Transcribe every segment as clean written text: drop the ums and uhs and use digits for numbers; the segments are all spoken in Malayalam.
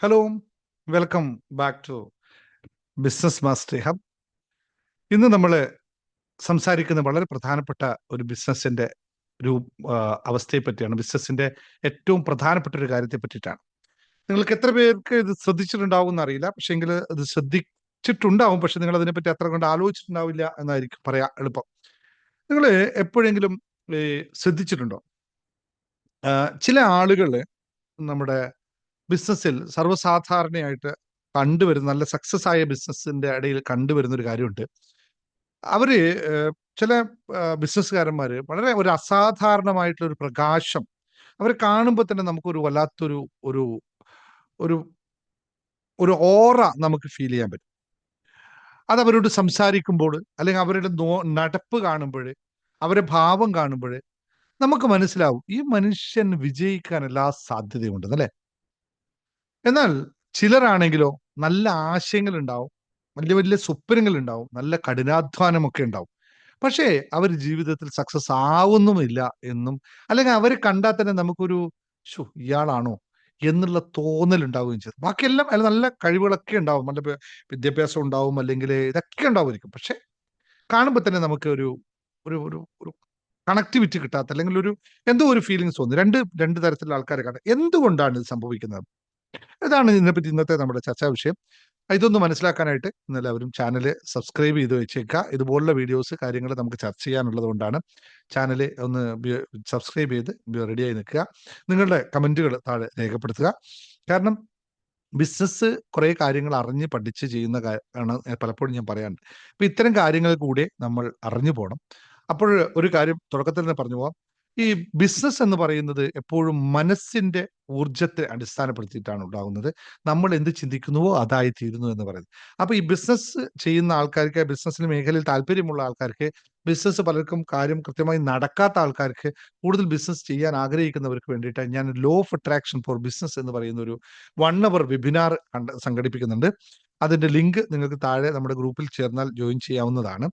Hello, welcome back to business mastery hub. ഇന്ന് നമ്മൾ സംസാരിക്കുന്ന വളരെ പ്രധാനപ്പെട്ട ഒരു ബിസിനസിന്റെ ഒരു അവസ്ഥയെ പറ്റിയാണ്. ബിസിനസിന്റെ ഏറ്റവും പ്രധാനപ്പെട്ട ഒരു കാര്യത്തെ പറ്റിയിട്ടാണ്. നിങ്ങൾക്ക് എത്ര പേർക്ക് ഇത് ശ്രദ്ധിച്ചിട്ടുണ്ടാവും എന്നറിയില്ല, പക്ഷെ എങ്കിൽ ഇത് ശ്രദ്ധിച്ചിട്ടുണ്ടാവും, പക്ഷെ നിങ്ങൾ അതിനെപ്പറ്റി അത്ര കൊണ്ട് ആലോചിച്ചിട്ടുണ്ടാവില്ല എന്നായിരിക്കും പറയാ എളുപ്പം. നിങ്ങൾ എപ്പോഴെങ്കിലും ശ്രദ്ധിച്ചിട്ടുണ്ടോ? ചില ആളുകൾ നമ്മുടെ ബിസിനസ്സിൽ സർവ്വസാധാരണയായിട്ട് കണ്ടുവരുന്ന നല്ല സക്സസ് ആയ ബിസിനസ്സിന്റെ ഇടയിൽ കണ്ടുവരുന്ന ഒരു കാര്യമുണ്ട്. അവര് ചില ബിസിനസ്സുകാരന്മാര് വളരെ ഒരു അസാധാരണമായിട്ടുള്ള ഒരു പ്രകാശം അവരെ കാണുമ്പോൾ തന്നെ നമുക്കൊരു വല്ലാത്തൊരു ഒരു ഒരു ഒരു ഓറ നമുക്ക് ഫീൽ ചെയ്യാൻ പറ്റും. അത് അവരോട് സംസാരിക്കുമ്പോൾ, അല്ലെങ്കിൽ അവരുടെ നടപ്പ് കാണുമ്പോൾ, അവരുടെ ഭാവം കാണുമ്പോൾ നമുക്ക് മനസ്സിലാവും ഈ മനുഷ്യൻ വിജയിക്കാൻ എല്ലാ സാധ്യതയുണ്ടെന്ന്, അല്ലെ? എന്നാൽ ചിലരാണെങ്കിലോ നല്ല ആശയങ്ങൾ ഉണ്ടാവും, വലിയ വലിയ സ്വപ്നങ്ങൾ ഉണ്ടാവും, നല്ല കഠിനാധ്വാനമൊക്കെ ഉണ്ടാവും. പക്ഷേ അവർ ജീവിതത്തിൽ സക്സസ് ആവുന്നുമില്ല എന്നും, അല്ലെങ്കിൽ അവരെ കണ്ടാൽ തന്നെ നമുക്കൊരു ഇയാളാണോ എന്നുള്ള തോന്നൽ ഉണ്ടാവുകയും ചെയ്തു. ബാക്കിയെല്ലാം അല്ല, നല്ല കഴിവുകളൊക്കെ ഉണ്ടാവും, നല്ല വിദ്യാഭ്യാസം ഉണ്ടാവും, അല്ലെങ്കിൽ ഇതൊക്കെ ഉണ്ടാവുമായിരിക്കും. പക്ഷെ കാണുമ്പോൾ തന്നെ നമുക്ക് ഒരു ഒരു ഒരു ഒരു കണക്ടിവിറ്റി കിട്ടാത്ത, അല്ലെങ്കിൽ ഒരു എന്തോ ഒരു ഫീലിങ്സ് തോന്നുന്നു. രണ്ട് രണ്ട് തരത്തിലുള്ള ആൾക്കാരെ കാണാം. എന്തുകൊണ്ടാണ് ഇത് സംഭവിക്കുന്നത്? ഇതാണ് ഇതിനെപ്പറ്റി ഇന്നത്തെ നമ്മുടെ ചർച്ചാ വിഷയം. ഇതൊന്ന് മനസ്സിലാക്കാനായിട്ട് എല്ലാവരും ചാനൽ സബ്സ്ക്രൈബ് ചെയ്ത് വെച്ചേക്കുക. ഇതുപോലുള്ള വീഡിയോസ് കാര്യങ്ങൾ നമുക്ക് ചർച്ച ചെയ്യാനുള്ളത് കൊണ്ടാണ് ചാനൽ ഒന്ന് സബ്സ്ക്രൈബ് ചെയ്ത് റെഡിയായി നിൽക്കുക. നിങ്ങളുടെ കമൻറ്റുകൾ താഴെ രേഖപ്പെടുത്തുക. കാരണം ബിസിനസ് കുറേ കാര്യങ്ങൾ അറിഞ്ഞ് പഠിച്ച് ചെയ്യുന്ന ആണ് പലപ്പോഴും ഞാൻ പറയാറുണ്ട്. അപ്പം ഇത്തരം കാര്യങ്ങൾ കൂടെ നമ്മൾ അറിഞ്ഞു പോകണം. അപ്പോൾ ഒരു കാര്യം തുടക്കത്തിൽ തന്നെ പറഞ്ഞു പോവാം. ഈ ബിസിനസ് എന്ന് പറയുന്നത് എപ്പോഴും മനസ്സിന്റെ ഊർജത്തെ അടിസ്ഥാനപ്പെടുത്തിയിട്ടാണ് ഉണ്ടാകുന്നത്. നമ്മൾ എന്ത് ചിന്തിക്കുന്നുവോ അതായി തീരുന്നു എന്ന് പറയുന്നത്. അപ്പൊ ഈ ബിസിനസ് ചെയ്യുന്ന ആൾക്കാർക്ക്, ബിസിനസ്സിന് മേഖലയിൽ താല്പര്യമുള്ള ആൾക്കാർക്ക്, ബിസിനസ് പലർക്കും കാര്യം കൃത്യമായി നടക്കാത്ത ആൾക്കാർക്ക്, കൂടുതൽ ബിസിനസ് ചെയ്യാൻ ആഗ്രഹിക്കുന്നവർക്ക് വേണ്ടിയിട്ട് ഞാൻ law of attraction four business എന്ന് പറയുന്ന ഒരു 1 അവർ വെബിനാർ സംഘടിപ്പിക്കുന്നുണ്ട്. അതിന്റെ ലിങ്ക് നിങ്ങൾക്ക് താഴെ നമ്മുടെ ഗ്രൂപ്പിൽ ചേർന്നാൽ ജോയിൻ ചെയ്യാവുന്നതാണ്.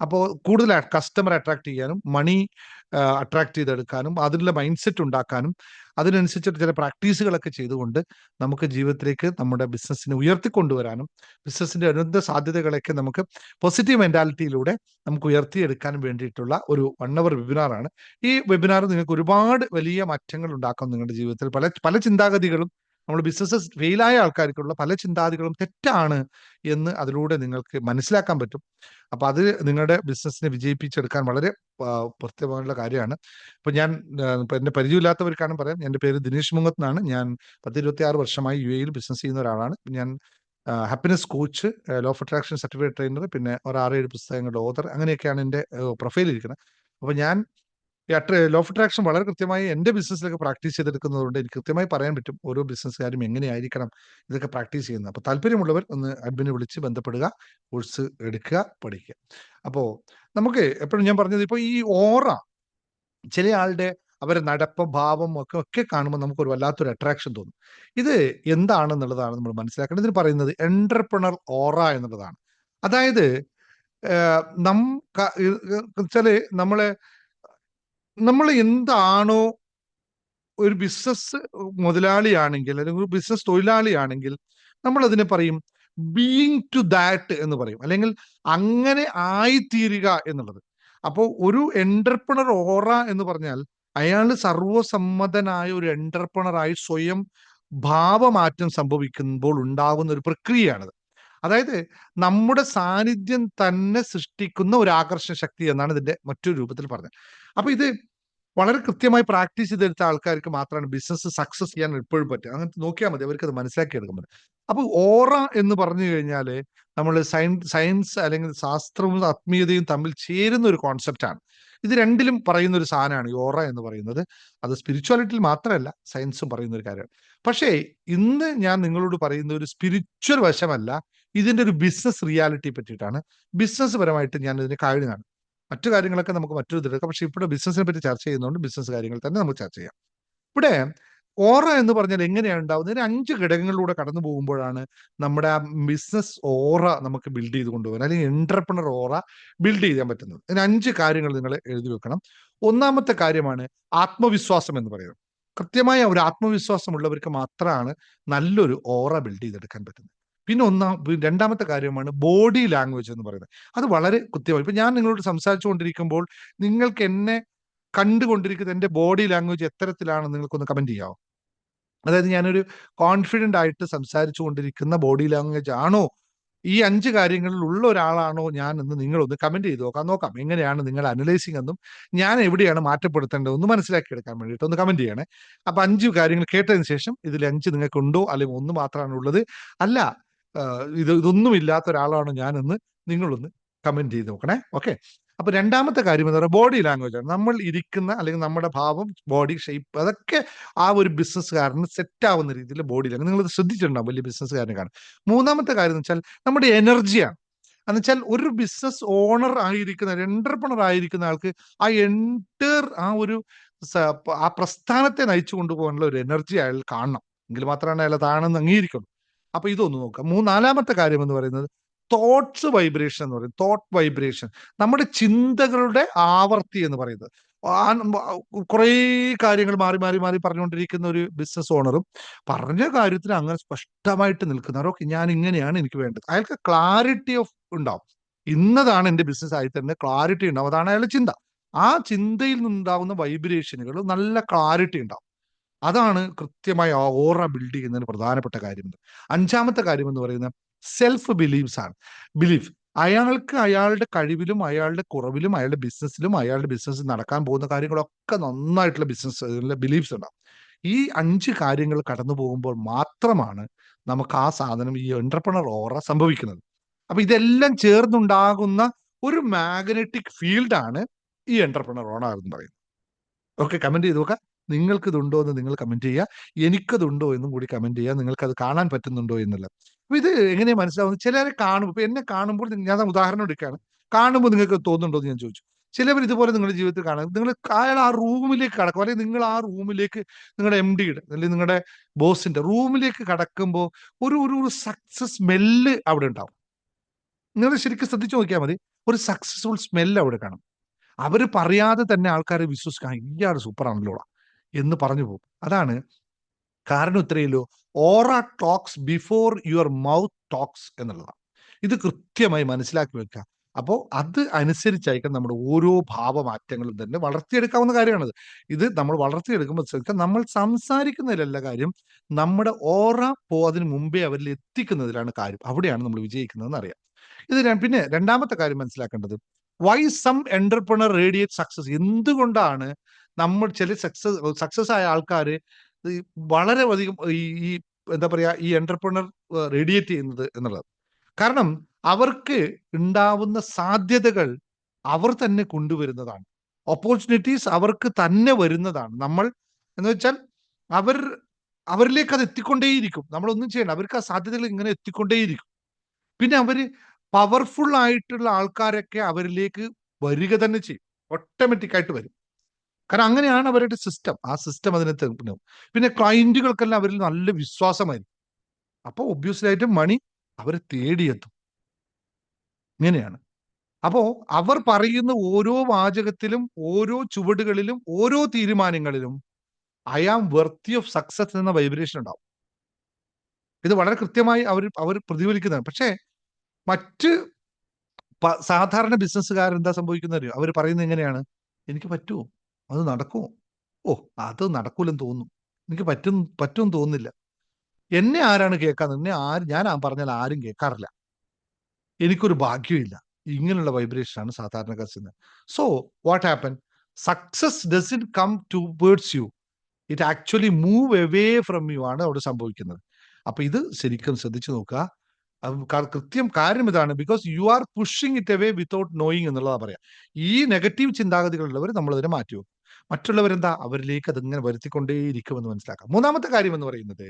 അപ്പോൾ കൂടുതൽ കസ്റ്റമർ അട്രാക്ട് ചെയ്യാനും, മണി അട്രാക്ട് ചെയ്തെടുക്കാനും, അതിനുള്ള മൈൻഡ് സെറ്റ് ഉണ്ടാക്കാനും, അതിനനുസരിച്ചിട്ട് ചില പ്രാക്ടീസുകളൊക്കെ ചെയ്തുകൊണ്ട് നമുക്ക് ജീവിതത്തിലേക്ക് നമ്മുടെ ബിസിനസ്സിനെ ഉയർത്തിക്കൊണ്ടുവരാനും, ബിസിനസ്സിന്റെ അനുബന്ധ സാധ്യതകളൊക്കെ നമുക്ക് പോസിറ്റീവ് മെന്റാലിറ്റിയിലൂടെ നമുക്ക് ഉയർത്തിയെടുക്കാനും വേണ്ടിയിട്ടുള്ള ഒരു 1 അവർ വെബിനാറാണ്. ഈ വെബിനാർ നിങ്ങൾക്ക് ഒരുപാട് വലിയ മാറ്റങ്ങൾ ഉണ്ടാക്കും നിങ്ങളുടെ ജീവിതത്തിൽ. പല പല ചിന്താഗതികളും, നമ്മൾ ബിസിനസ് ഫെയിലായ ആൾക്കാർക്കുള്ള പല ചിന്താഗതികളും തെറ്റാണ് എന്ന് അതിലൂടെ നിങ്ങൾക്ക് മനസ്സിലാക്കാൻ പറ്റും. അപ്പൊ അത് നിങ്ങളുടെ ബിസിനസ്സിനെ വിജയിപ്പിച്ചെടുക്കാൻ വളരെ പ്രത്യേകമായുള്ള കാര്യമാണ്. ഇപ്പൊ ഞാൻ ഇപ്പൊ എന്നെ പരിചയമില്ലാത്തവർക്കാണ് പറയാം. എൻ്റെ പേര് ദിനേശ് മുങ്ങത്ത് എന്നാണ്. ഞാൻ 10-26 വർഷമായി UAE ബിസിനസ് ചെയ്യുന്ന ഒരാളാണ്. ഞാൻ happiness coach, law of attraction certified trainer, പിന്നെ ഒരു 6-7 പുസ്തകങ്ങളുടെ ഓഥർ, അങ്ങനെയൊക്കെയാണ് എൻ്റെ പ്രൊഫൈൽ ഇരിക്കുന്നത്. അപ്പൊ ഞാൻ ലോ ഓഫ് അട്രാക്ഷൻ വളരെ കൃത്യമായി എൻ്റെ ബിസിനസ്സിലൊക്കെ പ്രാക്ടീസ് ചെയ്തെടുക്കുന്നതുകൊണ്ട് എനിക്ക് കൃത്യമായി പറയാൻ പറ്റും ഓരോ ബിസിനസ്സുകാരും എങ്ങനെയായിരിക്കണം ഇതൊക്കെ പ്രാക്ടീസ് ചെയ്യുന്നത്. അപ്പോൾ താല്പര്യമുള്ളവർ ഒന്ന് അഡ്മിനെ വിളിച്ച് ബന്ധപ്പെടുക, കോഴ്സ് എടുക്കുക, പഠിക്കുക. അപ്പോൾ നമുക്ക് എപ്പോഴും ഞാൻ പറഞ്ഞത്, ഇപ്പോൾ ഈ ഓറ ചില ആളുടെ അവരെ നടപ്പ്, ഭാവം ഒക്കെ ഒക്കെ കാണുമ്പോൾ നമുക്ക് ഒരു വല്ലാത്തൊരു അട്രാക്ഷൻ തോന്നും. ഇത് എന്താണെന്നുള്ളതാണ് നമ്മൾ മനസ്സിലാക്കേണ്ടത്. ഇതിന് പറയുന്നത് എന്റർപ്രണർ ഓറ എന്നുള്ളതാണ്. അതായത് നം വെച്ചാല് നമ്മൾ എന്താണോ ഒരു ബിസിനസ് മുതലാളിയാണെങ്കിൽ, അല്ലെങ്കിൽ ഒരു ബിസിനസ് തൊഴിലാളിയാണെങ്കിൽ, നമ്മൾ അതിനെ പറയും ബീയിങ് ടു ദാറ്റ് എന്ന് പറയും, അല്ലെങ്കിൽ അങ്ങനെ ആയിത്തീരുക എന്നുള്ളത്. അപ്പോൾ ഒരു എന്റർപ്രണർ ഓറ എന്ന് പറഞ്ഞാൽ അയാൾ സർവസമ്മതനായ ഒരു എന്റർപ്രണറായി സ്വയം ഭാവമാറ്റം സംഭവിക്കുമ്പോൾ ഉണ്ടാകുന്ന ഒരു പ്രക്രിയയാണത്. അതായത് നമ്മുടെ സാന്നിധ്യം തന്നെ സൃഷ്ടിക്കുന്ന ഒരു ആകർഷണ ശക്തി എന്നാണ് ഇതിന്റെ മറ്റൊരു രൂപത്തിൽ പറഞ്ഞത്. അപ്പൊ ഇത് വളരെ കൃത്യമായി പ്രാക്ടീസ് ചെയ്തെടുത്ത ആൾക്കാർക്ക് മാത്രമാണ് ബിസിനസ് സക്സസ് ചെയ്യാൻ എപ്പോഴും പറ്റുക. അങ്ങനത്തെ നോക്കിയാൽ മതി, അവർക്ക് അത് മനസ്സിലാക്കി എടുക്കാൻ പറ്റും. അപ്പൊ ഓറ എന്ന് പറഞ്ഞു കഴിഞ്ഞാൽ നമ്മൾ സയൻസ് അല്ലെങ്കിൽ ശാസ്ത്രവും ആത്മീയതയും തമ്മിൽ ചേരുന്ന ഒരു കോൺസെപ്റ്റാണ്. ഇത് രണ്ടിലും പറയുന്ന ഒരു സാധനമാണ് ഈ ഓറ എന്ന് പറയുന്നത്. അത് സ്പിരിച്വാലിറ്റിയിൽ മാത്രമല്ല, സയൻസും പറയുന്ന ഒരു കാര്യമാണ്. പക്ഷേ ഇന്ന് ഞാൻ നിങ്ങളോട് പറയുന്ന ഒരു സ്പിരിച്വൽ വശമല്ല, ഇതിന്റെ ഒരു ബിസിനസ് റിയാലിറ്റി പറ്റിയിട്ടാണ്. ബിസിനസ് പരമായിട്ട് ഞാൻ ഇതിനെ കാഴ്ചയാണ്. മറ്റു കാര്യങ്ങളൊക്കെ നമുക്ക് മറ്റൊരു ഇതിലെടുക്കാം. പക്ഷെ ഇവിടെ ബിസിനസിനെ പറ്റി ചർച്ച ചെയ്യുന്നതുകൊണ്ട് ബിസിനസ് കാര്യങ്ങൾ തന്നെ നമുക്ക് ചർച്ച ചെയ്യാം. ഇവിടെ ഓറ എന്ന് പറഞ്ഞാൽ എങ്ങനെയാണ് ഉണ്ടാവുന്നത്? ഇതിന് 5 ഘടകങ്ങളിലൂടെ കടന്നു പോകുമ്പോഴാണ് നമ്മുടെ ആ ബിസിനസ് ഓറ നമുക്ക് ബിൽഡ് ചെയ്ത് കൊണ്ടുപോകാൻ, അല്ലെങ്കിൽ എന്റർപ്രണർ ഓറ ബിൽഡ് ചെയ്യാൻ പറ്റുന്നത്. ഇതിന് 5 കാര്യങ്ങൾ നിങ്ങൾ എഴുതി വെക്കണം. ഒന്നാമത്തെ കാര്യമാണ് ആത്മവിശ്വാസം എന്ന് പറയുന്നത്. കൃത്യമായ ഒരു ആത്മവിശ്വാസമുള്ളവർക്ക് മാത്രമാണ് നല്ലൊരു ഓറ ബിൽഡ് ചെയ്തെടുക്കാൻ പറ്റുന്നത്. പിന്നെ രണ്ടാമത്തെ കാര്യമാണ് ബോഡി ലാംഗ്വേജ് എന്ന് പറയുന്നത്. അത് വളരെ കൃത്യമായി. ഇപ്പൊ ഞാൻ നിങ്ങളോട് സംസാരിച്ചുകൊണ്ടിരിക്കുമ്പോൾ നിങ്ങൾക്ക് എന്നെ കണ്ടുകൊണ്ടിരിക്കുന്ന എൻ്റെ ബോഡി ലാംഗ്വേജ് എത്തരത്തിലാണെന്ന് നിങ്ങൾക്കൊന്ന് കമന്റ് ചെയ്യാമോ? അതായത് ഞാനൊരു കോൺഫിഡൻ്റ് ആയിട്ട് സംസാരിച്ചു കൊണ്ടിരിക്കുന്ന ബോഡി ലാംഗ്വേജ് ആണോ, ഈ 5 കാര്യങ്ങളിൽ ഉള്ള ഒരാളാണോ ഞാൻ എന്ന് നിങ്ങളൊന്ന് കമന്റ് ചെയ്ത് നോക്കാം എങ്ങനെയാണ് നിങ്ങൾ അനലൈസിങ് എന്നും ഞാൻ എവിടെയാണ് മാറ്റപ്പെടുത്തേണ്ടതെന്ന് മനസ്സിലാക്കിയെടുക്കാൻ വേണ്ടിയിട്ട് ഒന്ന് കമന്റ് ചെയ്യണേ. അപ്പൊ 5 കാര്യങ്ങൾ കേട്ടതിന് ശേഷം ഇതിൽ 5 നിങ്ങൾക്ക് ഉണ്ടോ അല്ലെങ്കിൽ ഒന്ന് മാത്രമാണ് ഉള്ളത്, അല്ല ഇതൊന്നും ഇല്ലാത്ത ഒരാളാണോ ഞാനെന്ന് നിങ്ങളൊന്ന് കമന്റ് ചെയ്ത് നോക്കണേ. ഓക്കെ. അപ്പൊ രണ്ടാമത്തെ കാര്യം എന്ന് പറയുന്നത് ബോഡി ലാംഗ്വേജ് ആണ്. നമ്മൾ ഇരിക്കുന്ന അല്ലെങ്കിൽ നമ്മുടെ ഭാവം, ബോഡി ഷേപ്പ്, അതൊക്കെ ആ ഒരു ബിസിനസ്സുകാരന് സെറ്റ് ആവുന്ന രീതിയിൽ ബോഡി ലാംഗ്വേജ് നിങ്ങൾ ശ്രദ്ധിച്ചിട്ടുണ്ടാവും വലിയ ബിസിനസ്സുകാരനെ കാണാൻ. മൂന്നാമത്തെ കാര്യം എന്ന് വെച്ചാൽ നമ്മുടെ എനർജിയാണ്. എന്ന് വെച്ചാൽ ഒരു ബിസിനസ് ഓണർ ആയിരിക്കുന്ന, ഒരു എന്റർപ്രണർ ആയിരിക്കുന്ന ആൾക്ക് ആ ഒരു ആ പ്രസ്ഥാനത്തെ നയിച്ചു കൊണ്ടുപോകാനുള്ള ഒരു എനർജി അയാൾ കാണണം. എങ്കിൽ മാത്രമാണ് അയാൾ അതാണെന്ന് അംഗീകരിക്കുള്ളൂ. അപ്പൊ ഇതൊന്ന് നോക്കാം. നാലാമത്തെ കാര്യം എന്ന് പറയുന്നത് തോട്ട്സ് വൈബ്രേഷൻ എന്ന് പറയും. തോട്ട് വൈബ്രേഷൻ, നമ്മുടെ ചിന്തകളുടെ ആവർത്തി എന്ന് പറയുന്നത്. കുറേ കാര്യങ്ങൾ മാറി മാറി മാറി പറഞ്ഞുകൊണ്ടിരിക്കുന്ന ഒരു ബിസിനസ് ഓണറും പറഞ്ഞ കാര്യത്തിൽ അങ്ങനെ സ്പഷ്ടമായിട്ട് നിൽക്കുന്നവർ, ഓക്കെ ഞാൻ ഇങ്ങനെയാണ് എനിക്ക് വേണ്ടത്, അയാൾക്ക് ക്ലാരിറ്റി ഓഫ് ഉണ്ടാവും. ഇന്നതാണ് എൻ്റെ ബിസിനസ് ആയി തന്നെ ക്ലാരിറ്റി ഉണ്ടാവും. അതാണ് അയാളുടെ ചിന്ത. ആ ചിന്തയിൽ നിന്നുണ്ടാവുന്ന വൈബ്രേഷനുകൾ നല്ല ക്ലാരിറ്റി ഉണ്ടാവും. അതാണ് കൃത്യമായി ഓറ ബിൽഡ് ചെയ്യുന്നതിന് പ്രധാനപ്പെട്ട കാര്യം. അഞ്ചാമത്തെ കാര്യം എന്ന് പറയുന്നത് സെൽഫ് ബിലീഫ്സ് ആണ്. ബിലീഫ്, അയാൾക്ക് അയാളുടെ കഴിവിലും അയാളുടെ കുറവിലും അയാളുടെ ബിസിനസ്സിൽ നടക്കാൻ പോകുന്ന കാര്യങ്ങളൊക്കെ നന്നായിട്ടുള്ള ബിലീഫ്സ് ഉണ്ടാവും. ഈ 5 കാര്യങ്ങൾ കടന്നു പോകുമ്പോൾ മാത്രമാണ് നമുക്ക് ആ സാധനം, ഈ എന്റർപ്രണർ ഓറ സംഭവിക്കുന്നത്. അപ്പൊ ഇതെല്ലാം ചേർന്നുണ്ടാകുന്ന ഒരു മാഗ്നറ്റിക് ഫീൽഡാണ് ഈ എന്റർപ്രണർ ഓണ എന്ന് പറയുന്നത്. ഓക്കെ, കമന്റ് ചെയ്ത് നോക്കാം. നിങ്ങൾക്ക് ഇതുണ്ടോ എന്ന് നിങ്ങൾ കമന്റ് ചെയ്യുക, എനിക്കതുണ്ടോ എന്നും കൂടി കമന്റ് ചെയ്യുക, നിങ്ങൾക്ക് അത് കാണാൻ പറ്റുന്നുണ്ടോ എന്നുള്ളത്. അപ്പൊ ഇത് എങ്ങനെയാണ് മനസ്സിലാവുന്നത്? ചിലരെ കാണുമ്പോൾ, ഇപ്പൊ എന്നെ കാണുമ്പോൾ, ഞാൻ ഉദാഹരണം എടുക്കുകയാണ്, കാണുമ്പോൾ നിങ്ങൾക്ക് തോന്നുന്നുണ്ടോ എന്ന് ഞാൻ ചോദിച്ചു. ചിലവർ ഇതുപോലെ നിങ്ങളുടെ ജീവിതത്തിൽ കാണാം, നിങ്ങൾ അയാൾ ആ റൂമിലേക്ക് കടക്കും, അല്ലെങ്കിൽ നിങ്ങൾ ആ റൂമിലേക്ക്, നിങ്ങളുടെ MD-യുടെ അല്ലെങ്കിൽ നിങ്ങളുടെ ബോസിന്റെ റൂമിലേക്ക് കടക്കുമ്പോൾ ഒരു ഒരു സക്സസ് സ്മെല്ല് അവിടെ ഉണ്ടാവും. നിങ്ങൾ ശരിക്കും ശ്രദ്ധിച്ചു നോക്കിയാൽ മതി, ഒരു സക്സസ്ഫുൾ സ്മെല്ല് അവിടെ കാണും. അവര് പറയാതെ തന്നെ ആൾക്കാരെ വിശ്വസിക്കാൻ, ഇയാൾ സൂപ്പറാണല്ലോ എന്ന് പറഞ്ഞു പോകും. അതാണ് കാരണം. ഇത്രയല്ലോ, aura talks before your mouth talks എന്നുള്ളതാണ്. ഇത് കൃത്യമായി മനസ്സിലാക്കി വെക്കുക. അപ്പോൾ അത് അനുസരിച്ചായിരിക്കും നമ്മുടെ ഓരോ ഭാവമാറ്റങ്ങളും തന്നെ വളർത്തിയെടുക്കാവുന്ന കാര്യമാണത്. ഇത് നമ്മൾ വളർത്തിയെടുക്കുമ്പോൾ ശ്രദ്ധിക്കുക, നമ്മൾ സംസാരിക്കുന്നതിലല്ല കാര്യം, നമ്മുടെ ഓറ അതിന് മുമ്പേ അവരിൽ എത്തിക്കുന്നതിലാണ് കാര്യം. അവിടെയാണ് നമ്മൾ വിജയിക്കുന്നതെന്ന് അറിയാം. പിന്നെ രണ്ടാമത്തെ കാര്യം മനസ്സിലാക്കേണ്ടത്, why some entrepreneur radiate success. എന്തുകൊണ്ടാണ് നമ്മൾ ചില സക്സസ് ആയ ആൾക്കാർ വളരെ അധികം ഈ എന്താ പറയാ, ഈ എന്റർപ്രണർ റേഡിയേറ്റ് ചെയ്യുന്നത് എന്നുള്ളത്? കാരണം അവർക്ക് ഉണ്ടാവുന്ന സാധ്യതകൾ അവർ തന്നെ കൊണ്ടുവരുന്നതാണ്. ഓപ്പർച്യൂണിറ്റീസ് അവർക്ക് തന്നെ വരുന്നതാണ്. നമ്മൾ എന്ന് വെച്ചാൽ അവരിലേക്ക് അത് എത്തിക്കൊണ്ടേയിരിക്കും. നമ്മളൊന്നും ചെയ്യണം, അവർക്ക് ആ സാധ്യതകൾ ഇങ്ങനെ എത്തിക്കൊണ്ടേയിരിക്കും. പിന്നെ അവര് പവർഫുൾ ആയിട്ടുള്ള ആൾക്കാരൊക്കെ അവരിലേക്ക് വരിക തന്നെ ചെയ്യും, ഓട്ടോമാറ്റിക് ആയിട്ട് വരും. കാരണം അങ്ങനെയാണ് അവരുടെ സിസ്റ്റം. ആ സിസ്റ്റം അതിനെ തെളിഞ്ഞു. പിന്നെ ക്ലയന്റുകൾക്കെല്ലാം അവരിൽ നല്ല വിശ്വാസമായിരിക്കും. അപ്പോൾ ഒബ്വിയസ്ലി ആയിട്ട് മണി അവരെ തേടിയെത്തും. ഇങ്ങനെയാണ്. അപ്പോ അവർ പറയുന്ന ഓരോ വാചകത്തിലും, ഓരോ ചുവടുകളിലും, ഓരോ തീരുമാനങ്ങളിലും I am worthy of success എന്ന വൈബ്രേഷൻ ഉണ്ടാവും. ഇത് വളരെ കൃത്യമായി അവർ പ്രതിഫലിക്കുന്നതാണ്. പക്ഷേ മറ്റ് സാധാരണ ബിസിനസ്സുകാരെന്താ സംഭവിക്കുന്നത്? അവർ പറയുന്നത് എങ്ങനെയാണ്? എനിക്ക് പറ്റുമോ? അത് നടക്കുമോ? ഓ, അത് നടക്കൂലെന്ന് തോന്നുന്നു, എനിക്ക് പറ്റുമെന്ന് തോന്നുന്നില്ല, എന്നെ ആരാണ് കേൾക്കാന്ന്, ഞാൻ പറഞ്ഞാൽ ആരും കേൾക്കാറില്ല, എനിക്കൊരു ഭാഗ്യമില്ല. ഇങ്ങനെയുള്ള വൈബ്രേഷനാണ് സാധാരണക്കാർ ചെയ്യുന്നത്. So what happen? Success doesn't come towards you, it actually move away from you ആണ് അവിടെ സംഭവിക്കുന്നത്. അപ്പൊ ഇത് ശരിക്കും ശ്രദ്ധിച്ചു നോക്കുക. കൃത്യം കാര്യം ഇതാണ്, because you are pushing it away without knowing എന്നുള്ളതാ പറയാം. ഈ നെഗറ്റീവ് ചിന്താഗതികളുള്ളവർ നമ്മളതിനെ മാറ്റിവെക്കും. മറ്റുള്ളവരെന്താ, അവരിലേക്ക് അതിങ്ങനെ വരുത്തിക്കൊണ്ടേയിരിക്കുമെന്ന് മനസ്സിലാക്കാം. മൂന്നാമത്തെ കാര്യം എന്ന് പറയുന്നത്,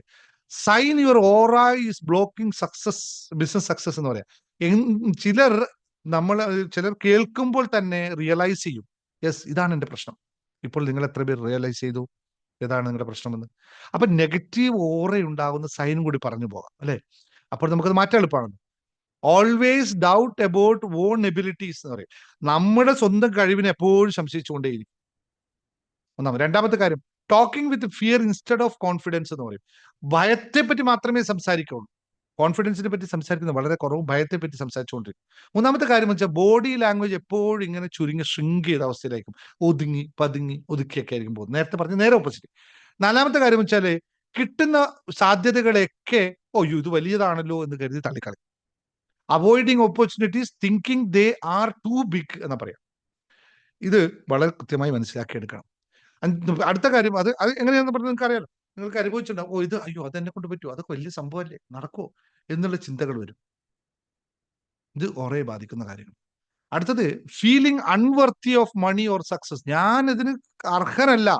sign your aura is blocking success, business success എന്ന് പറയാം. ചിലർ കേൾക്കുമ്പോൾ തന്നെ റിയലൈസ് ചെയ്യും, യെസ് ഇതാണ് എന്റെ പ്രശ്നം. ഇപ്പോൾ നിങ്ങൾ എത്ര പേർ റിയലൈസ് ചെയ്തു ഏതാണ് നിങ്ങളുടെ പ്രശ്നമെന്ന്? അപ്പൊ നെഗറ്റീവ് ഓറ ഉണ്ടാകുന്ന സൈനും കൂടി പറഞ്ഞു പോകാം, അല്ലെ? അപ്പോൾ നമുക്കത് മാറ്റാൻ എളുപ്പമാണ്. Always doubt about on abilities എന്ന് പറയും. നമ്മുടെ സ്വന്തം കഴിവിനെ എപ്പോഴും സംശയിച്ചുകൊണ്ടേയിരിക്കും. രണ്ടാമത്തെ കാര്യം, talking with fear instead of confidence എന്ന് പറയും. ഭയത്തെ പറ്റി മാത്രമേ സംസാരിക്കുള്ളൂ. കോൺഫിഡൻസിനെ പറ്റി സംസാരിക്കുന്നത് വളരെ കുറവും, ഭയത്തെ പറ്റി സംസാരിച്ചുകൊണ്ടിരിക്കും. മൂന്നാമത്തെ കാര്യം വെച്ചാൽ ബോഡി ലാംഗ്വേജ് എപ്പോഴും ഇങ്ങനെ ചുരുങ്ങി ഷ്രിങ്ക് ചെയ്ത അവസ്ഥയിലായിരിക്കും. ഒതുങ്ങി പതുങ്ങി ഒതുക്കിയൊക്കെ ആയിരിക്കും പോകുന്നത്. നേരത്തെ പറഞ്ഞ നേരെ ഓപ്പോസിറ്റ്. നാലാമത്തെ കാര്യം വെച്ചാല് കിട്ടുന്ന സാധ്യതകളെയൊക്കെ ഇത് വലിയതാണല്ലോ എന്ന് കരുതി തള്ളിക്കളയും. Avoiding opportunities thinking they are too big എന്ന് പറയാം. ഇത് വളരെ കൃത്യമായി മനസ്സിലാക്കിയെടുക്കണം. അടുത്ത കാര്യം അത് അത് എങ്ങനെയാണെന്ന് പറഞ്ഞാൽ നിങ്ങൾക്ക് അറിയാലോ, നിങ്ങൾക്ക് അനുഭവിച്ചിട്ടുണ്ടാവും. ഇത് അതെന്നെ കൊണ്ട് പറ്റുമോ, അതൊക്കെ വലിയ സംഭവമല്ലേ, നടക്കുമോ എന്നുള്ള ചിന്തകൾ വരും. ഇത് കുറേ ബാധിക്കുന്ന കാര്യങ്ങൾ. അടുത്തത് feeling unworthy of money or success. ഞാൻ ഇതിന് അർഹനല്ല,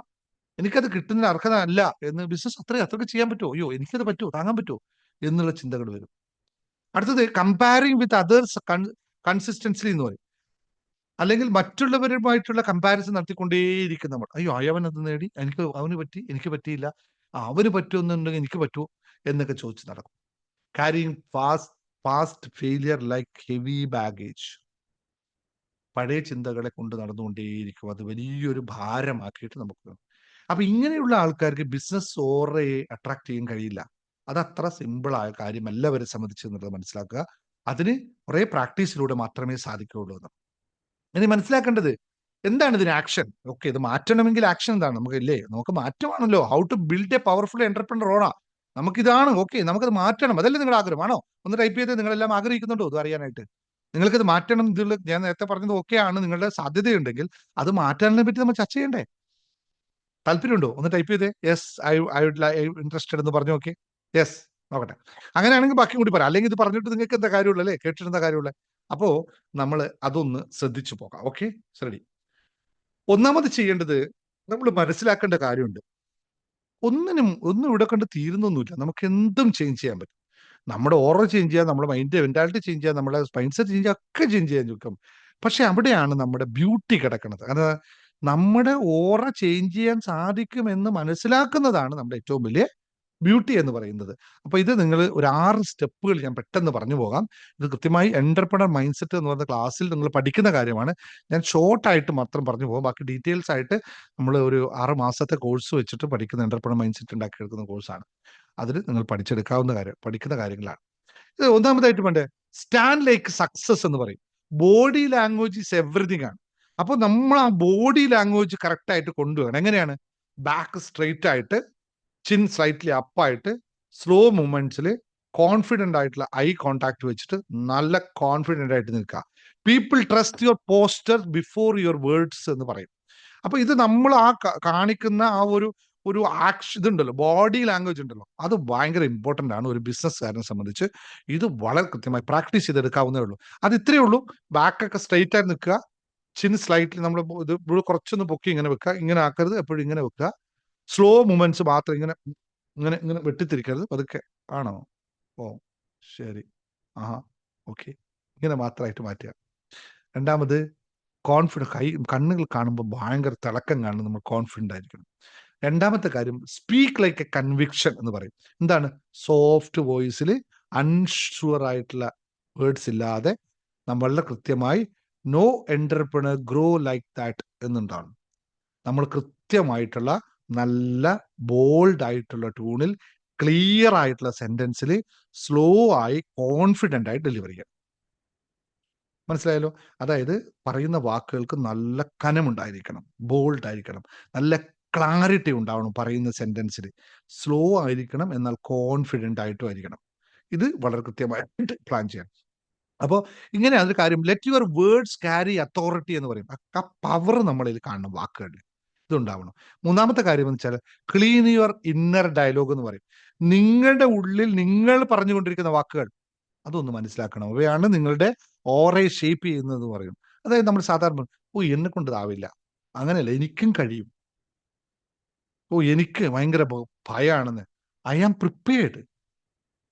എനിക്കത് കിട്ടുന്ന അർഹത അല്ല എന്ന്. ബിസിനസ് അത്രയ്ക്ക് ചെയ്യാൻ പറ്റുമോ, എനിക്കത് പറ്റുമോ, താങ്ങാൻ പറ്റുമോ എന്നുള്ള ചിന്തകൾ വരും. അടുത്തത് കമ്പാരിങ് വിത്ത് അതേഴ്സ് കൺസിസ്റ്റൻസി എന്ന് പറയും. അല്ലെങ്കിൽ മറ്റുള്ളവരുമായിട്ടുള്ള കമ്പാരിസൺ നടത്തിക്കൊണ്ടേയിരിക്കും നമ്മൾ. അവൻ അത് നേടി, അവന് പറ്റി, എനിക്ക് പറ്റിയില്ല, അവന് പറ്റുമെന്നുണ്ടെങ്കിൽ എനിക്ക് പറ്റുമോ എന്നൊക്കെ ചോദിച്ച് നടക്കും. Carrying past failure like heavy baggage. പഴയ ചിന്തകളെ കൊണ്ട് നടന്നുകൊണ്ടേയിരിക്കും. അത് വലിയൊരു ഭാരമാക്കിയിട്ട് നമുക്ക്. അപ്പൊ ഇങ്ങനെയുള്ള ആൾക്കാർക്ക് ബിസിനസ് ഓറയെ അട്രാക്ട് ചെയ്യാൻ കഴിയില്ല. അത് അത്ര സിമ്പിളായ കാര്യമല്ല അവരെ സംബന്ധിച്ച് എന്നുള്ളത് മനസ്സിലാക്കുക. അതിന് കുറെ പ്രാക്ടീസിലൂടെ മാത്രമേ സാധിക്കുകയുള്ളൂ എന്ന്. ഇനി മനസ്സിലാക്കേണ്ടത് എന്താണ് ഇതിന് ആക്ഷൻ. ഇത് മാറ്റണമെങ്കിൽ ആക്ഷൻ എന്താണ്? നമുക്ക് മാറ്റമാണല്ലോ. How to build a powerful entrepreneur ഓണ. നമുക്കിതാണ് നമുക്കത് മാറ്റണം. അതല്ലേ നിങ്ങളുടെ ആഗ്രഹമാണോ? ഒന്ന് ടൈപ്പ് ചെയ്ത് നിങ്ങളെല്ലാം ആഗ്രഹിക്കുന്നുണ്ടോ ഇത് അറിയാനായിട്ട്? നിങ്ങൾക്കത് മാറ്റണം. ഇതിൽ ഞാൻ നേരത്തെ പറഞ്ഞത് ആണ്. നിങ്ങളുടെ സാധ്യതയുണ്ടെങ്കിൽ അത് മാറ്റാനെ പറ്റി നമ്മൾ ചർച്ച ചെയ്യണ്ടേ? താല്പര്യമുണ്ടോ? ഒന്ന് ടൈപ്പ് ചെയ്തേ. യെസ്, ഐ വുഡ് ഇൻട്രസ്റ്റഡ് എന്ന് പറഞ്ഞു. യെസ്, നോക്കട്ടെ. അങ്ങനെയാണെങ്കിൽ ബാക്കി കൂടി പറയാം. അല്ലെങ്കിൽ ഇത് പറഞ്ഞിട്ട് നിങ്ങൾക്ക് എന്താ കാര്യമുള്ള, അല്ലേ? കേട്ടിരുന്ന കാര്യമുള്ള. അപ്പോ നമ്മൾ അതൊന്ന് ശ്രദ്ധിച്ചു പോകാം. ശരി. ഒന്നാമത് ചെയ്യേണ്ടത്, നമ്മൾ മനസ്സിലാക്കേണ്ട കാര്യമുണ്ട്. ഒന്നും ഇവിടെ കണ്ട് തീരുന്നൊന്നുമില്ല. നമുക്ക് എന്തും ചേഞ്ച് ചെയ്യാൻ പറ്റും. നമ്മുടെ ഓറ ചേഞ്ച് ചെയ്യാം, നമ്മുടെ മൈൻഡ് മെന്റാലിറ്റി ചേഞ്ച് ചെയ്യാം, നമ്മുടെ മൈൻഡ് സെറ്റ് ചേഞ്ച് ചെയ്യാം, ഒക്കെ ചേഞ്ച് ചെയ്യാൻ ചുരുക്കം. പക്ഷെ അവിടെയാണ് നമ്മുടെ ബ്യൂട്ടി കിടക്കുന്നത്. കാരണം നമ്മുടെ ഓറ ചേഞ്ച് ചെയ്യാൻ സാധിക്കുമെന്ന് മനസ്സിലാക്കുന്നതാണ് നമ്മുടെ ഏറ്റവും വലിയ ബ്യൂട്ടി എന്ന് പറയുന്നത്. അപ്പൊ ഇത് നിങ്ങൾ ഒരു 6 സ്റ്റെപ്പുകൾ ഞാൻ പെട്ടെന്ന് പറഞ്ഞു പോകാം. ഇത് കൃത്യമായി എന്റർപ്രണർ മൈൻഡ് സെറ്റ് എന്ന് പറയുന്ന ക്ലാസ്സിൽ നിങ്ങൾ പഠിക്കുന്ന കാര്യമാണ്. ഞാൻ ഷോർട്ടായിട്ട് മാത്രം പറഞ്ഞു പോകും. ബാക്കി ഡീറ്റെയിൽസ് ആയിട്ട് നമ്മൾ ഒരു 6 മാസത്തെ കോഴ്സ് വെച്ചിട്ട് പഠിക്കുന്ന എന്റർപ്രണർ മൈൻഡ് സെറ്റ് ഉണ്ടാക്കിയെടുക്കുന്ന കോഴ്സാണ്. അതിൽ നിങ്ങൾ പഠിക്കുന്ന കാര്യങ്ങളാണ്. ഇത് ഒന്നാമതായിട്ട് വേണ്ടേ സ്റ്റാൻഡ് ലൈക്ക് സക്സസ് എന്ന് പറയും. ബോഡി ലാംഗ്വേജ് ഈസ് എവറിഥിങ് ആണ്. അപ്പൊ നമ്മൾ ആ ബോഡി ലാംഗ്വേജ് കറക്റ്റ് ആയിട്ട് കൊണ്ടുവരണം. എങ്ങനെയാണ്? ബാക്ക് സ്ട്രെയിറ്റ് ആയിട്ട്, ചിൻ സ്ലൈറ്റ്ലി അപ്പായിട്ട്, സ്ലോ മൂവ്മെന്റ്സിൽ കോൺഫിഡന്റ് ആയിട്ടുള്ള ഐ കോൺടാക്ട് വെച്ചിട്ട് നല്ല കോൺഫിഡന്റ് ആയിട്ട് നിൽക്കുക. People trust your poster before your words എന്ന് പറയും. അപ്പൊ ഇത് നമ്മൾ കാണിക്കുന്ന ആ ഒരു ആക്ഷൻ ഇതുണ്ടല്ലോ, ബോഡി ലാംഗ്വേജ് ഉണ്ടല്ലോ, അത് ഭയങ്കര ഇമ്പോർട്ടന്റ് ആണ് ഒരു ബിസിനസ്സുകാരനെ സംബന്ധിച്ച്. ഇത് വളരെ കൃത്യമായി പ്രാക്ടീസ് ചെയ്തെടുക്കാവുന്നേ ഉള്ളൂ. അത് ഇത്രയേ ഉള്ളൂ. ബാക്കൊക്കെ സ്ട്രെയിറ്റ് ആയി നിൽക്കുക, ചിൻ സ്ലൈറ്റ്ലി നമ്മൾ ഇത് കുറച്ചൊന്ന് പൊക്കി ഇങ്ങനെ വെക്കുക. ഇങ്ങനെ ആക്കരുത്, എപ്പോഴും ഇങ്ങനെ വെക്കുക. സ്ലോ മൂവ്മെന്റ്സ് മാത്രം, ഇങ്ങനെ ഇങ്ങനെ ഇങ്ങനെ വെട്ടിത്തിരിക്കരുത്. പതുക്കെ. ആണോ? ശരി. ഇങ്ങനെ മാത്രമായിട്ട് മാറ്റുക. രണ്ടാമത് കണ്ണുകൾ കാണുമ്പോൾ ഭയങ്കര തിളക്കം കാണുന്നത് നമ്മൾ കോൺഫിഡന്റ് ആയിരിക്കണം. രണ്ടാമത്തെ കാര്യം സ്പീക്ക് ലൈക്ക് എ കൺവിക്ഷൻ എന്ന് പറയും. എന്താണ്? സോഫ്റ്റ് വോയിസിൽ അൺഷുവർ ആയിട്ടുള്ള വേർഡ്സ് ഇല്ലാതെ നമ്മളുടെ കൃത്യമായി no entrepreneur grow like that എന്നുണ്ടാണ്. നമ്മൾ കൃത്യമായിട്ടുള്ള നല്ല ബോൾഡ് ആയിട്ടുള്ള ട്യൂണിൽ ക്ലിയർ ആയിട്ടുള്ള സെന്റൻസിൽ സ്ലോ ആയി കോൺഫിഡന്റ് ആയി ഡെലിവർ ചെയ്യാം. മനസ്സിലായല്ലോ? അതായത് പറയുന്ന വാക്കുകൾക്ക് നല്ല കനമുണ്ടായിരിക്കണം, ബോൾഡ് ആയിരിക്കണം, നല്ല ക്ലാരിറ്റി ഉണ്ടാവണം പറയുന്ന സെന്റൻസിൽ. സ്ലോ ആയിരിക്കണം, എന്നാൽ കോൺഫിഡന്റ് ആയിട്ടും ആയിരിക്കണം. ഇത് വളരെ കൃത്യമായിട്ട് പ്ലാൻ ചെയ്യണം. അപ്പോൾ ഇങ്ങനെ അതൊരു കാര്യം. Let your words carry authority എന്ന് പറയും. ആ പവർ നമ്മളിൽ കാണണം വാക്കുകളിൽ. ഇതുണ്ടാവണം. മൂന്നാമത്തെ കാര്യം എന്ന് വെച്ചാൽ ക്ലീൻ യുവർ ഇന്നർ ഡയലോഗ് എന്ന് പറയും. നിങ്ങളുടെ ഉള്ളിൽ നിങ്ങൾ പറഞ്ഞുകൊണ്ടിരിക്കുന്ന വാക്കുകൾ അതൊന്ന് മനസ്സിലാക്കണം. അവയാണ് നിങ്ങളുടെ ഓറയെ ഷേപ്പ് ചെയ്യുന്നത് പറയും. അതായത് നമ്മൾ സാധാരണ എന്നെ കൊണ്ട് ഇതാവില്ല, അങ്ങനെയല്ല, എനിക്കും കഴിയും, എനിക്ക് ഭയങ്കര ഭയമാണെന്ന്. I am prepared.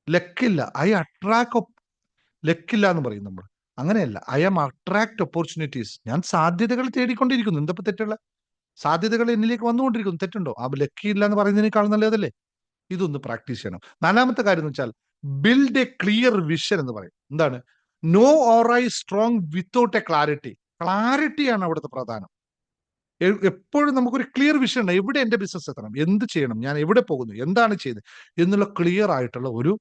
ലക്കില്ല, ലക്കില്ല എന്ന് പറയും നമ്മൾ. അങ്ങനെയല്ല, ഐ ആം അട്രാക്ട് ഓപ്പർച്യൂണിറ്റീസ്. ഞാൻ സാധ്യതകൾ തേടിക്കൊണ്ടിരിക്കുന്നു. എന്തപ്പോ തെറ്റുള്ള? സാധ്യതകൾ എന്നിലേക്ക് വന്നുകൊണ്ടിരിക്കുന്നു. തെറ്റുണ്ടോ? ലക്കില്ല എന്ന് പറയുന്നതിനേക്കാൾ നല്ലതല്ലേ? ഇതൊന്ന് പ്രാക്ടീസ് ചെയ്യണം. നാലാമത്തെ കാര്യം എന്ന് വെച്ചാൽ ബിൽഡ് എ ക്ലിയർ വിഷൻ എന്ന് പറയും. എന്താണ്? No or I strong without a clarity. ക്ലാരിറ്റിയാണ് അവിടുത്തെ പ്രധാനം. എപ്പോഴും നമുക്കൊരു ക്ലിയർ വിഷൻ ഉണ്ട്. എവിടെ എൻ്റെ ബിസിനസ് എത്തണം, എന്ത് ചെയ്യണം, ഞാൻ എവിടെ പോകുന്നു, എന്താണ് ചെയ്യുന്നത് എന്നുള്ള ക്ലിയർ ആയിട്ടുള്ള ഒരു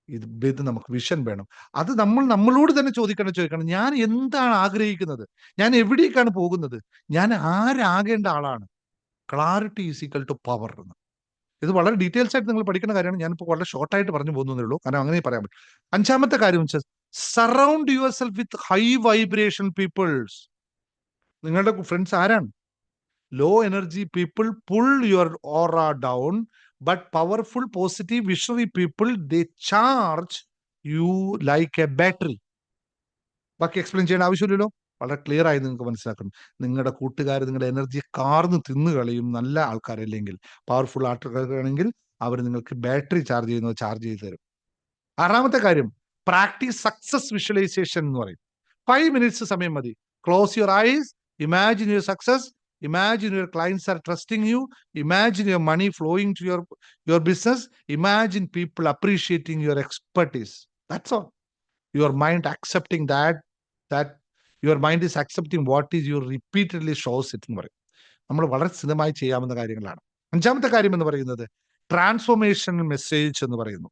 ഇത് നമുക്ക് വിഷൻ വേണം. അത് നമ്മളോട് തന്നെ ചോദിക്കണം, ഞാൻ എന്താണ് ആഗ്രഹിക്കുന്നത്, ഞാൻ എവിടേക്കാണ് പോകുന്നത്, ഞാൻ ആരാകേണ്ട ആളാണ്. Clarity is equal to power എന്ന്. ഇത് വളരെ ഡീറ്റെയിൽസ് ആയിട്ട് നിങ്ങൾ പഠിക്കുന്ന കാര്യമാണ്. ഞാനിപ്പോൾ വളരെ ഷോർട്ടായിട്ട് പറഞ്ഞു പോകുന്നതേ ഉള്ളൂ, കാരണം അങ്ങനെ പറയാൻ പറ്റും. 5ാമത്തെ കാര്യം വെച്ചാൽ surround yourself with high vibration peoples. നിങ്ങളുടെ ഫ്രണ്ട്സ് ആരാണ്? Low energy people pull your aura down, but powerful positive visionary people they charge you like a battery. ബാക്കി എക്സ്പ്ലെയിൻ ചെയ്യേണ്ട ആവശ്യമില്ലല്ലോ, വളരെ ക്ലിയർ ആയി നിങ്ങൾക്ക് മനസ്സിലാക്കണം. നിങ്ങളുടെ കൂട്ടുകാർ നിങ്ങളുടെ എനർജി കാർന്ന് തിന്നു കളയും. നല്ല ആൾക്കാരല്ലെങ്കിൽ, പവർഫുൾ ആൾക്കാരാണെങ്കിൽ അവർ നിങ്ങൾക്ക് ബാറ്ററി ചാർജ് ചെയ്യുന്നത് ചാർജ് ചെയ്ത് തരും. 6ാമത്തെ കാര്യം പ്രാക്ടീസ് സക്സസ് വിഷ്വലൈസേഷൻ എന്ന് പറയും. 5 minutes സമയം മതി. Close your eyes, imagine your success, imagine your clients are trusting you, imagine your money flowing to your business, imagine people appreciating your expertise. That's all. Your mind accepting that your mind is accepting what is your repeatedly shows it എന്ന് പറയും. നമ്മൾ വളരെ സ്ഥിരമായി ചെയ്യാവുന്ന കാര്യങ്ങളാണ്. 5ാമത്തെ കാര്യം എന്ന് പറയുന്നത് ട്രാൻസ്ഫോർമേഷൻ മെസ്സേജ് എന്ന് പറയുന്നു.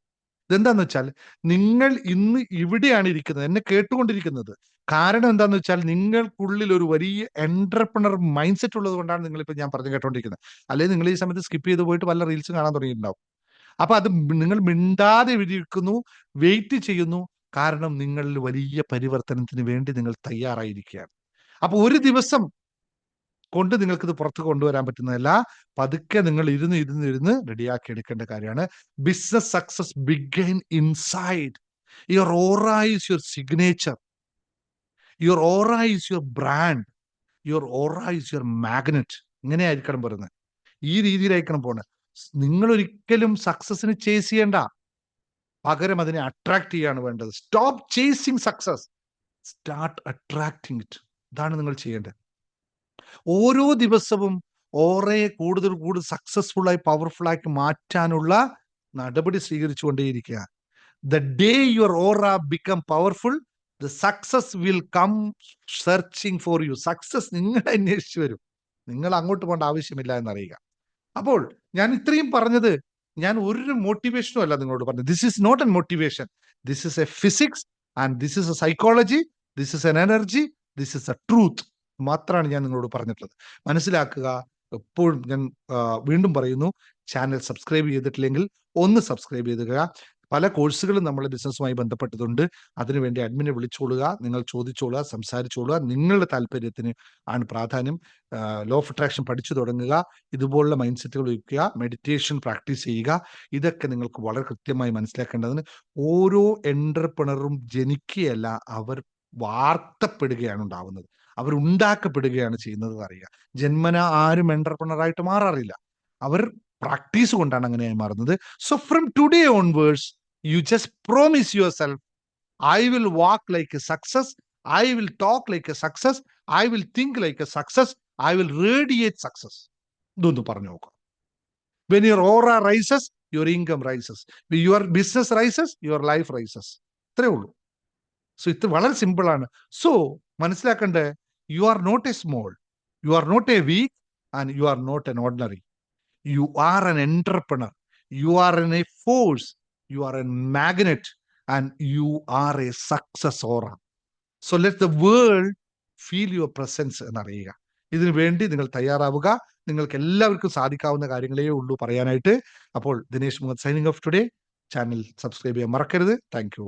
ഇതെന്താന്ന് വെച്ചാൽ, നിങ്ങൾ ഇന്ന് ഇവിടെയാണ് ഇരിക്കുന്നത്, എന്നെ കേട്ടുകൊണ്ടിരിക്കുന്നത്. കാരണം എന്താന്ന് വെച്ചാൽ, നിങ്ങൾക്കുള്ളിൽ ഒരു വലിയ എന്റർപ്രണർ മൈൻഡ് സെറ്റ് ഉള്ളത് കൊണ്ടാണ് നിങ്ങളിപ്പോൾ ഞാൻ പറഞ്ഞു കേട്ടോണ്ടിരിക്കുന്നത്. അല്ലെങ്കിൽ നിങ്ങൾ ഈ സമയത്ത് സ്കിപ്പ് ചെയ്ത് പോയിട്ട് വല്ല റീൽസും കാണാൻ തുടങ്ങിയിട്ടുണ്ടാവും. അപ്പൊ അത് നിങ്ങൾ മിണ്ടാതെ ഇരിക്കുന്നു, വെയിറ്റ് ചെയ്യുന്നു. കാരണം നിങ്ങളിൽ വലിയ പരിവർത്തനത്തിന് വേണ്ടി നിങ്ങൾ തയ്യാറായിരിക്കുകയാണ്. അപ്പൊ ഒരു ദിവസം കൊണ്ട് നിങ്ങൾക്കിത് പുറത്ത് കൊണ്ടുവരാൻ പറ്റുന്നതല്ല. പതുക്കെ നിങ്ങൾ ഇരുന്ന് റെഡിയാക്കി എടുക്കേണ്ട കാര്യമാണ്. Business success begin inside. Your aura is your signature, your aura is your brand, your aura is your magnet. ഇങ്ങനെയായിരിക്കണം പറയുന്നത്, ഈ രീതിയിലായിരിക്കണം പോണത്. നിങ്ങൾ ഒരിക്കലും സക്സസിന് ചേസ് ചെയ്യേണ്ട, പകരം അതിനെ അട്രാക്ട് ചെയ്യാണ് വേണ്ടത്. Stop chasing success, start attracting it. ഇതാണ് നിങ്ങൾ ചെയ്യേണ്ടത്. ഓരോ ദിവസവും ഓറയെ കൂടുതൽ സക്സസ്ഫുൾ ആയി പവർഫുൾ ആക്കി മാറ്റാനുള്ള നടപടി സ്വീകരിച്ചുകൊണ്ടേയിരിക്കുക. The day your aura become powerful, the success will come searching for you. Success നിങ്ങളെ അന്വേഷിച്ചു വരും. നിങ്ങൾ അങ്ങോട്ട് പോകേണ്ട ആവശ്യമില്ല എന്നറിയുക. അപ്പോൾ ഞാൻ ഇത്രയും പറഞ്ഞത് ഞാൻ ഒരു മോട്ടിവേഷനും അല്ല നിങ്ങളോട് പറഞ്ഞത്. This is not an motivation, this is a physics and this is a psychology, this is an energy, this is a truth മാത്രമാണ് ഞാൻ നിങ്ങളോട് പറഞ്ഞിട്ടുള്ളത്. മനസ്സിലാക്കുക. എപ്പോഴും ഞാൻ വീണ്ടും പറയുന്നു, ചാനൽ സബ്സ്ക്രൈബ് ചെയ്തിട്ടില്ലെങ്കിൽ ഒന്ന് സബ്സ്ക്രൈബ് ചെയ്തുക. പല കോഴ്സുകളും നമ്മുടെ ബിസിനസ്സുമായി ബന്ധപ്പെട്ടതുണ്ട്. അതിനുവേണ്ടി അഡ്മിനെ വിളിച്ചോളുക, നിങ്ങൾ ചോദിച്ചോളുക, സംസാരിച്ചോളുക. നിങ്ങളുടെ താല്പര്യത്തിന് ആണ് പ്രാധാന്യം. ലോ ഓഫ് അട്രാക്ഷൻ പഠിച്ചു തുടങ്ങുക, ഇതുപോലുള്ള മൈൻഡ് സെറ്റുകൾ വയ്ക്കുക, മെഡിറ്റേഷൻ പ്രാക്ടീസ് ചെയ്യുക. ഇതൊക്കെ നിങ്ങൾക്ക് വളരെ കൃത്യമായി മനസ്സിലാക്കേണ്ടതിന്. ഓരോ എന്റർപ്രണറും ജനിക്കുകയല്ല, അവർ വാർത്തപ്പെടുകയാണ് ഉണ്ടാവുന്നത്, അവരുണ്ടാക്കപ്പെടുകയാണ് ചെയ്യുന്നത് അറിയുക. ജന്മന ആരും എന്റർപ്രണറായിട്ട് മാറാറില്ല, അവർ പ്രാക്ടീസ് കൊണ്ടാണ് അങ്ങനെയായി മാറുന്നത്. So from today onwards you just promise yourself, I will walk like a success, I will talk like a success, I will think like a success, I will radiate success. ഇതൊന്ന് പറഞ്ഞു നോക്കാം. When your aura rises, your income rises. Your business rises, your life rises. ഇത്രേ ഉള്ളൂ. സോ ഇത് വളരെ സിമ്പിൾ ആണ്. സോ മനസ്സിലാക്കണ്ടേ, you are not a small, you are not a week, and you are not an ordinary. You are an entrepreneur, you are a force, you are a magnet, and you are a success aura. So let the world feel your presence എന്നറിയുക. ഇതിനു വേണ്ടി നിങ്ങൾ തയ്യാറാവുക. നിങ്ങൾക്ക് എല്ലാവർക്കും സാധിക്കാവുന്ന കാര്യങ്ങളേ ഉള്ളൂ പറയാനായിട്ട്. അപ്പോൾ Dinesh Muhammad signing off today. Channel subscribe ചെയ്യാൻ മറക്കരുത്. Thank U.